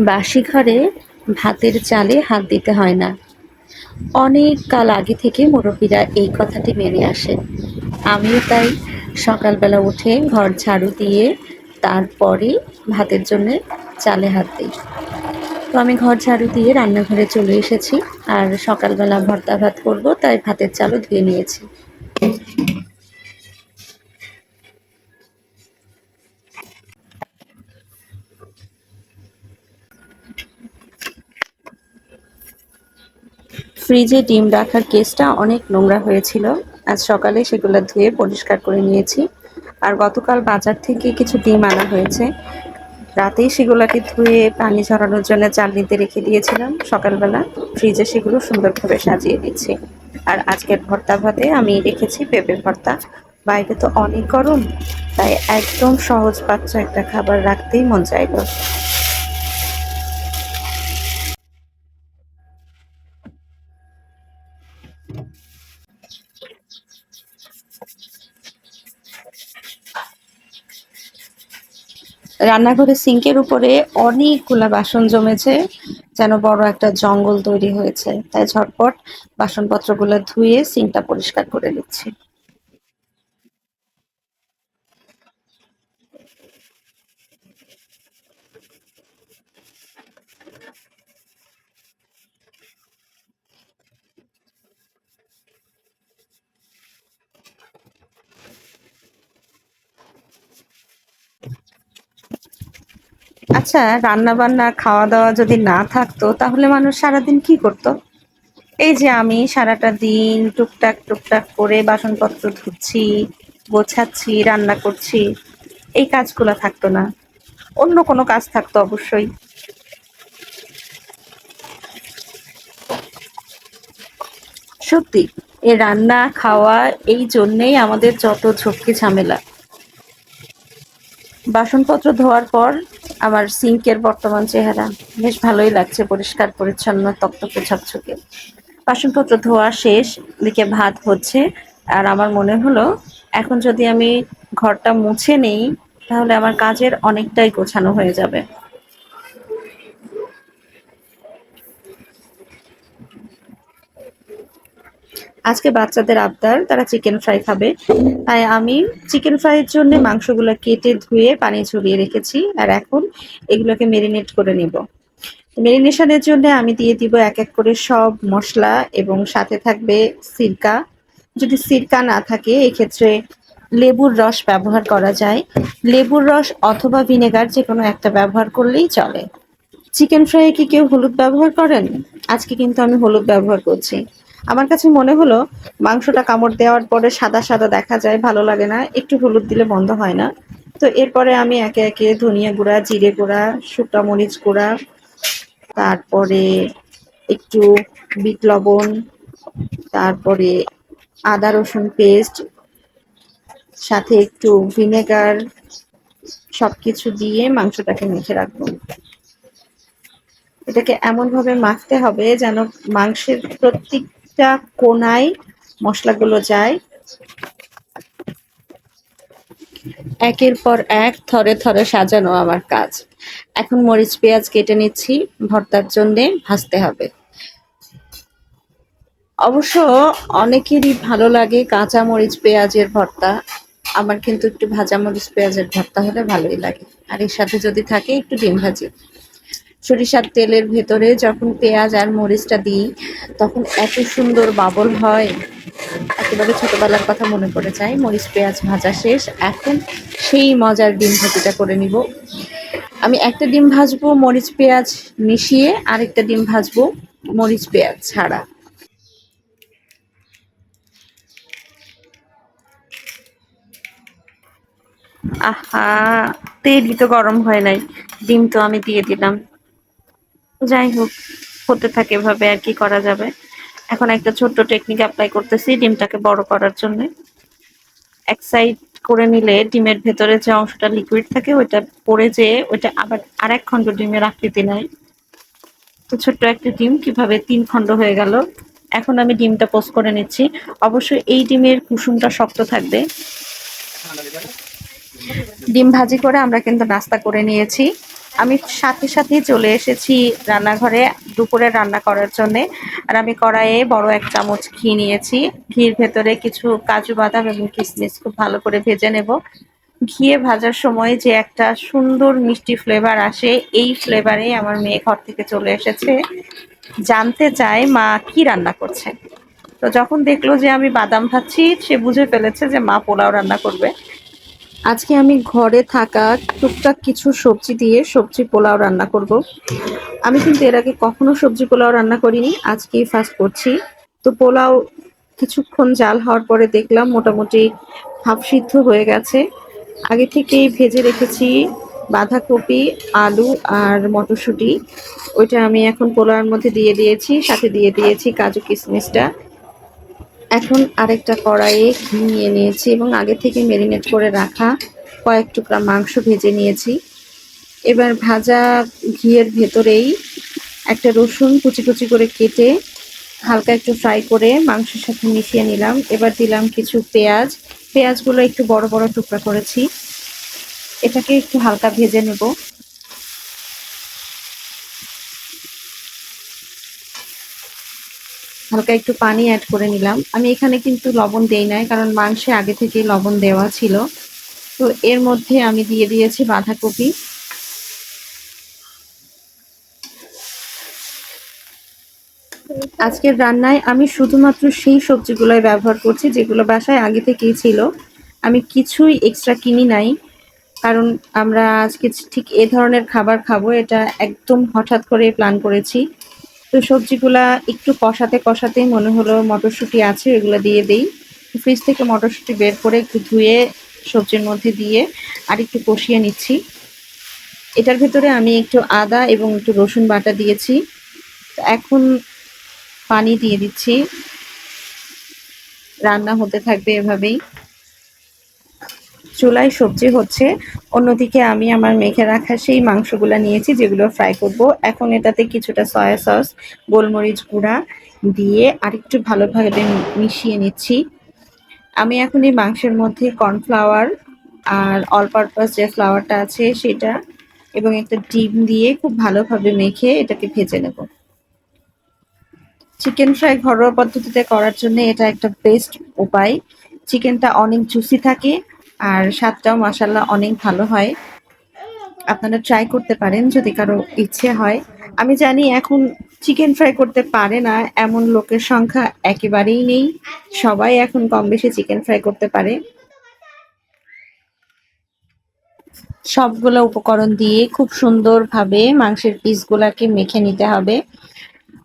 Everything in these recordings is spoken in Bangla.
বাসি ঘরে ভাতের চালে হাত দিতে হয় না। অনেক কাল আগে থেকে মুরব্বীরা এই কথাটি মেনে আসেন। আমিও তাই সকালবেলা উঠে ঘর ঝাড়ু দিয়ে তারপরে ভাতের জন্যে চালে হাত দিই। তো আমি ঘর ঝাড়ু দিয়ে রান্নাঘরে চলে এসেছি। আর সকালবেলা ভর্তা ভাত করব, তাই ভাতের চালও ধুয়ে নিয়েছি। ফ্রিজে ডিম রাখার কেসটা অনেক নোংরা হয়েছিল। আজ সকালে সেগুলো ধুয়ে পরিষ্কার করে নিয়েছি। আর গতকাল বাজার থেকে কিছু ডিম আনা হয়েছে। রাতেই সেগুলোকে ধুয়ে পানি ঝরানোর জন্য চালনিতে রেখে দিয়েছিলাম। সকালবেলা ফ্রিজে সেগুলো সুন্দরভাবে সাজিয়ে দিচ্ছি। আর আজকের ভর্তা ভাতে আমি রেখেছি পেঁপে ভর্তা। বাইরে তো অনেক গরম, তাই একদম সহজ পাচ্য একটা খাবার রাখতেই মন চাইলো। রান্নাঘরের সিঙ্কের উপরে অনেকগুলা বাসন জমেছে, যেন বড় একটা জঙ্গল তৈরি হয়েছে। তাই ঝটপট বাসনপত্রগুলো ধুয়ে সিঙ্কটা পরিষ্কার করে নিচ্ছি। আচ্ছা, রান্না বান্না খাওয়া দাওয়া যদি না থাকতো তাহলে মানুষ সারাদিন কি করতো? এই যে আমি সারাটা দিন টুকটাক টুকটাক করে বাসনপত্র ধুচ্ছি, গোছাচ্ছি, রান্না করছি, এই কাজগুলো থাকতো না। অন্য কোনো কাজ থাকতো অবশ্যই। সত্যি, এ রান্না খাওয়া এই জন্যেই আমাদের যত ঝক্কি ঝামেলা। বাসনপত্র ধোয়ার পর আমার সিঙ্কের বর্তমান চেহারা বেশ ভালোই লাগছে, পরিষ্কার পরিচ্ছন্ন, তকতকে ঝকঝকে। বাসনপত্র ধোয়া শেষ, এদিকে ভাত হচ্ছে। আর আমার মনে হলো এখন যদি আমি ঘরটা মুছে নেই তাহলে আমার কাজের অনেকটাই গোছানো হয়ে যাবে। আজকে বাচ্চাদের আবদার, তারা চিকেন ফ্রাই খাবে। তাই আমি চিকেন ফ্রাইয়ের জন্য মাংসগুলো কেটে ধুয়ে পানি ঝরিয়ে রেখেছি। আর এখন এগুলোকে মেরিনেট করে নেব। মেরিনেশনের জন্য আমি দিয়ে দিব এক এক করে সব মশলা, এবং সাথে থাকবে সিরকা। যদি সিরকা না থাকে এক্ষেত্রে লেবুর রস ব্যবহার করা যায়। লেবুর রস অথবা ভিনেগার যে কোনো একটা ব্যবহার করলেই চলে। চিকেন ফ্রাইয়ে কি কেউ হলুদ ব্যবহার করেন? আজকে কিন্তু আমি হলুদ ব্যবহার করছি। আমার কাছে মনে হলো মাংসটা কামড় দেওয়ার পরে সাদা সাদা দেখা যায়, ভালো লাগে না, একটু হলুদ দিলে বন্ধ হয় না। তো এরপরে আমি একে একে ধনিয়া গুঁড়া, জিরে গুঁড়া, শুকনা মরিচ গুঁড়া, তারপরে একটু বিট লবণ, তারপরে আদা রসুন পেস্ট, সাথে একটু ভিনেগার, সবকিছু দিয়ে মাংসটাকে মেখে রাখবো। এটাকে এমনভাবে মাখতে হবে যেন মাংসের প্রত্যেকটা কোণায় মশলাগুলো যায়। একের পর এক থরে থরে সাজানো আমার কাজ। এখন মরিচ পেঁয়াজ কেটে নিচ্ছি, ভর্তার জন্যে ভাজতে হবে। অবশ্য অনেকেরই ভালো লাগে কাঁচা মরিচ পেঁয়াজের ভর্তা। আমার কিন্তু একটু ভাজা মরিচ পেঁয়াজের ভর্তা হলে ভালোই লাগে। আর এর সাথে যদি থাকে একটু ডিম ভাজি। সরিষার তেলের ভেতরে যখন পেঁয়াজ আর মরিচটা দিই তখন এত সুন্দর বাবল হয়, একেবারে ছোটবেলার কথা মনে পড়ে যায়। মরিচ পেঁয়াজ ভাজা শেষ, এখন সেই মজার ডিম ভাজিটা করে নিব। আমি একটা ডিম ভাজবো মরিচ পেঁয়াজ মিশিয়ে, আরেকটা ডিম ভাজবো মরিচ পেঁয়াজ ছাড়া। আহা, তেলই তো গরম হয় নাই, ডিম তো আমি দিয়ে দিলাম। যাই হোক, হতে থাকে এভাবে, আর কি করা যাবে। এখন একটা ছোট্ট টেকনিক অ্যাপ্লাই করতেছি ডিমটাকে বড় করার জন্য। এক সাইড করে নিলে ডিমের ভেতরে যে অংশটা লিকুইড থাকে ওইটা পড়ে যেয়ে ওইটা আবার আরেক খণ্ড ডিমের আকৃতি নেয়। তো ছোট্ট একটা ডিম কিভাবে ৩ খণ্ড হয়ে গেল। এখন আমি ডিমটা পোস্ট করে নিচ্ছি। অবশ্যই এই ডিমের কুসুমটা শক্ত থাকবে। ডিম ভাজি করে আমরা কিন্তু নাস্তা করে নিয়েছি। আমি সাথে সাথেই চলে এসেছি রান্নাঘরে দুপুরে রান্না করার জন্যে। আর আমি কড়াইয়ে বড় ১ চামচ ঘি নিয়েছি। ঘির ভেতরে কিছু কাজু বাদাম এবং কিশমিশ খুব ভালো করে ভেজে নেব। ঘিয়ে ভাজার সময় যে একটা সুন্দর মিষ্টি ফ্লেভার আসে, এই ফ্লেভারে আমার মেয়ে ঘর থেকে চলে এসেছে। জানতে চায় মা কি রান্না করছে। তো যখন দেখলো যে আমি বাদাম ভাজছি, সে বুঝে ফেলেছে যে মা পোলাও রান্না করবে। আজকে আমি ঘরে থাকা টুকটাক কিছু সবজি দিয়ে সবজি পোলাও রান্না করব। আমি কিন্তু এর আগে কখনো সবজি পোলাও রান্না করিনি, আজকেই ফার্স্ট করছি। তো পোলাও কিছুক্ষণ জাল হওয়ার পরে দেখলাম মোটামুটি হাফ সিদ্ধ হয়ে গেছে। আগে থেকেই ভেজে রেখেছি বাঁধাকপি, আলু আর মটরশুঁটি। ওইটা আমি এখন পোলাওর মধ্যে দিয়ে দিয়েছি, সাথে দিয়ে দিয়েছি কাজু কিশমিশটা। এখন আরেকটা কড়াইয়ে ঘি নিয়ে নিয়েছি এবং আগে থেকে মেরিনেট করে রাখা কয়েক টুকরা মাংস ভেজে নিয়েছি। এবার ভাজা ঘিয়ের ভেতরেই একটা রসুন কুচি কুচি করে কেটে হালকা একটু ফ্রাই করে মাংসের সাথে মিশিয়ে নিলাম। এবার দিলাম কিছু পেঁয়াজ। পেঁয়াজগুলো একটু বড় বড় টুকরা করেছি। এটাকে একটু হালকা ভেজে নেব। হালকা একটু পানি অ্যাড করে নিলাম। আমি এখানে কিন্তু লবণ দেই নাই, কারণ মাংসে আগে থেকেই লবণ দেওয়া ছিল। তো এর মধ্যে আমি দিয়ে দিয়েছি বাঁধাকপি। আজকের রান্নায় আমি শুধুমাত্র সেই সবজিগুলোই ব্যবহার করছি যেগুলো বাসায় আগে থেকেই ছিল। আমি কিছুই এক্সট্রা কিনি নাই, কারণ আমরা আজকে ঠিক এ ধরনের খাবার খাবো, এটা একদম হঠাৎ করে প্ল্যান করেছি। তো সবজিগুলা একটু কষাতে কষাতেই মনে হলো মটরশুঁটি আছে, এগুলো দিয়ে দেই। ফ্রিজ থেকে মটরশুঁটি বের করে একটু ধুয়ে সবজির মধ্যে দিয়ে আর একটু কষিয়ে নিচ্ছি। এটার ভেতরে আমি একটু আদা এবং একটু রসুন বাটা দিয়েছি। তো এখন পানি দিয়ে দিচ্ছি। রান্না হতে থাকবে এভাবেই। চুলায় সবজি হচ্ছে, অন্যদিকে আমি আমার মেখে রাখা সেই মাংসগুলা নিয়েছি যেগুলো ফ্রাই করব। এখন এটাতে কিছুটা সয়া সস, গোলমরিচ গুঁড়া দিয়ে আরেকটু ভালোভাবে মিশিয়ে নিচ্ছি। আমি এখন এই মাংসের মধ্যে কর্নফ্লাওয়ার আর অল পারপাস যে ফ্লাওয়ারটা আছে সেটা এবং একটা ডিম দিয়ে খুব ভালোভাবে মেখে এটাকে ভেজে নেব। চিকেন ফ্রাই ঘরোয়া পদ্ধতিতে করার জন্য এটা একটা বেস্ট উপায়। চিকেনটা অনেক জুসি থাকে আর স্বাদটাও মাশাআল্লাহ অনেক ভালো হয়। আপনারা ট্রাই করতে পারেন যদি কারো ইচ্ছে হয়। আমি জানি এখন চিকেন ফ্রাই করতে পারে না এমন লোকের সংখ্যা একেবারেই নেই। সবাই এখন কম বেশি চিকেন ফ্রাই করতে পারে। সবগুলো উপকরণ দিয়ে খুব সুন্দরভাবে মাংসের পিসগুলাকে মেখে নিতে হবে।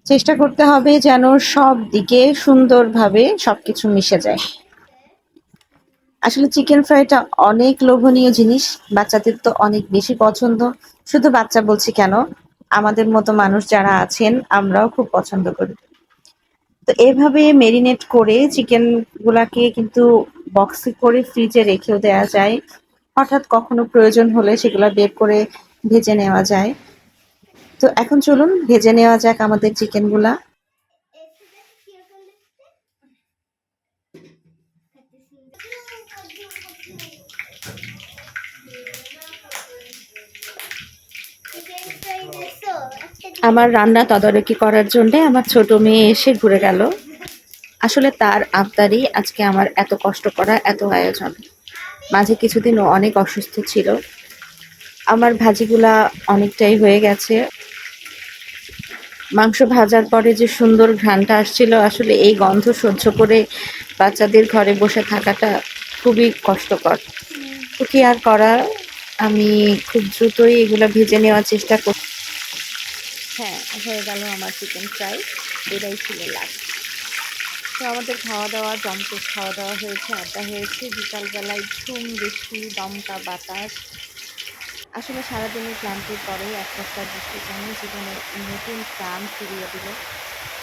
চেষ্টা করতে হবে যেন সব দিকে সুন্দরভাবে সবকিছু মিশে যায়। আসলে চিকেন ফ্রাইটা অনেক লোভনীয় জিনিস, বাচ্চাদের তো অনেক বেশি পছন্দ। শুধু বাচ্চা বলছি কেন, আমাদের মতো মানুষ যারা আছেন আমরাও খুব পছন্দ করি। তো এভাবে মেরিনেট করে চিকেন গুলাকে কিন্তু বক্সে করে ফ্রিজে রেখেও দেওয়া যায়। হঠাৎ কখনো প্রয়োজন হলে সেগুলা বের করে ভেজে নেওয়া যায়। তো এখন চলুন ভেজে নেওয়া যাক আমাদের চিকেনগুলা। আমার রান্না তদারকি করার জন্যে আমার ছোট মেয়ে এসে ঘুরে গেল। আসলে তার আবদারই আজকে আমার এত কষ্ট করা, এত আয়োজন। মাঝে কিছুদিন ও অনেক অসুস্থ ছিল। আমার ভাজিগুলা অনেকটাই হয়ে গেছে। মাংস ভাজার পরে যে সুন্দর ঘ্রাণটা আসছিল, আসলে এই গন্ধ সহ্য করে বাচ্চাদের ঘরে বসে থাকাটা খুবই কষ্টকর। তো কি আর করা, আমি খুব দ্রুতই এগুলা ভেজে নেওয়ার চেষ্টা করি। হ্যাঁ, হয়ে গেল আমার চিকেন ফ্রাই। এটাই ছিল লাস্ট। তো আমাদের খাওয়া দাওয়া জমজমাট খাওয়া দাওয়া হয়েছে, আড্ডা হয়েছে। বিকালবেলায় ঝুম বৃষ্টি, দমকা বাতাস। আসলে সারাদিনের ক্লান্তির পরে এক ফোঁটা বৃষ্টি যেন জীবনে নতুন প্রাণ ফিরিয়ে দিল।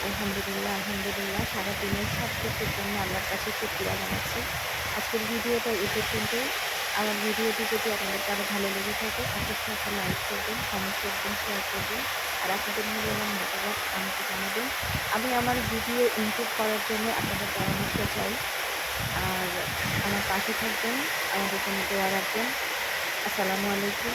আলহামদুলিল্লাহ, আলহামদুলিল্লাহ। সারাদিনের সব কিছুর জন্য আল্লাহর কাছে শুকরিয়া জানাচ্ছি। আজকের ভিডিওটা এই পর্যন্তই। আমার ভিডিওটি যদি আপনাদের কারো ভালো লেগে থাকে অবশ্যই একটা লাইক করবেন, কমেন্ট করবেন, শেয়ার করবেন। আর আপনাদের মূল্যবান মতামত আমাকে জানাবেন। আমি আমার ভিডিও ইমপ্রুভ করার জন্য আপনাদের পরামর্শ চাই। আর আমার পাশে থাকবেন, আমাদের জন্য দোয়া রাখবেন। আসসালামু আলাইকুম।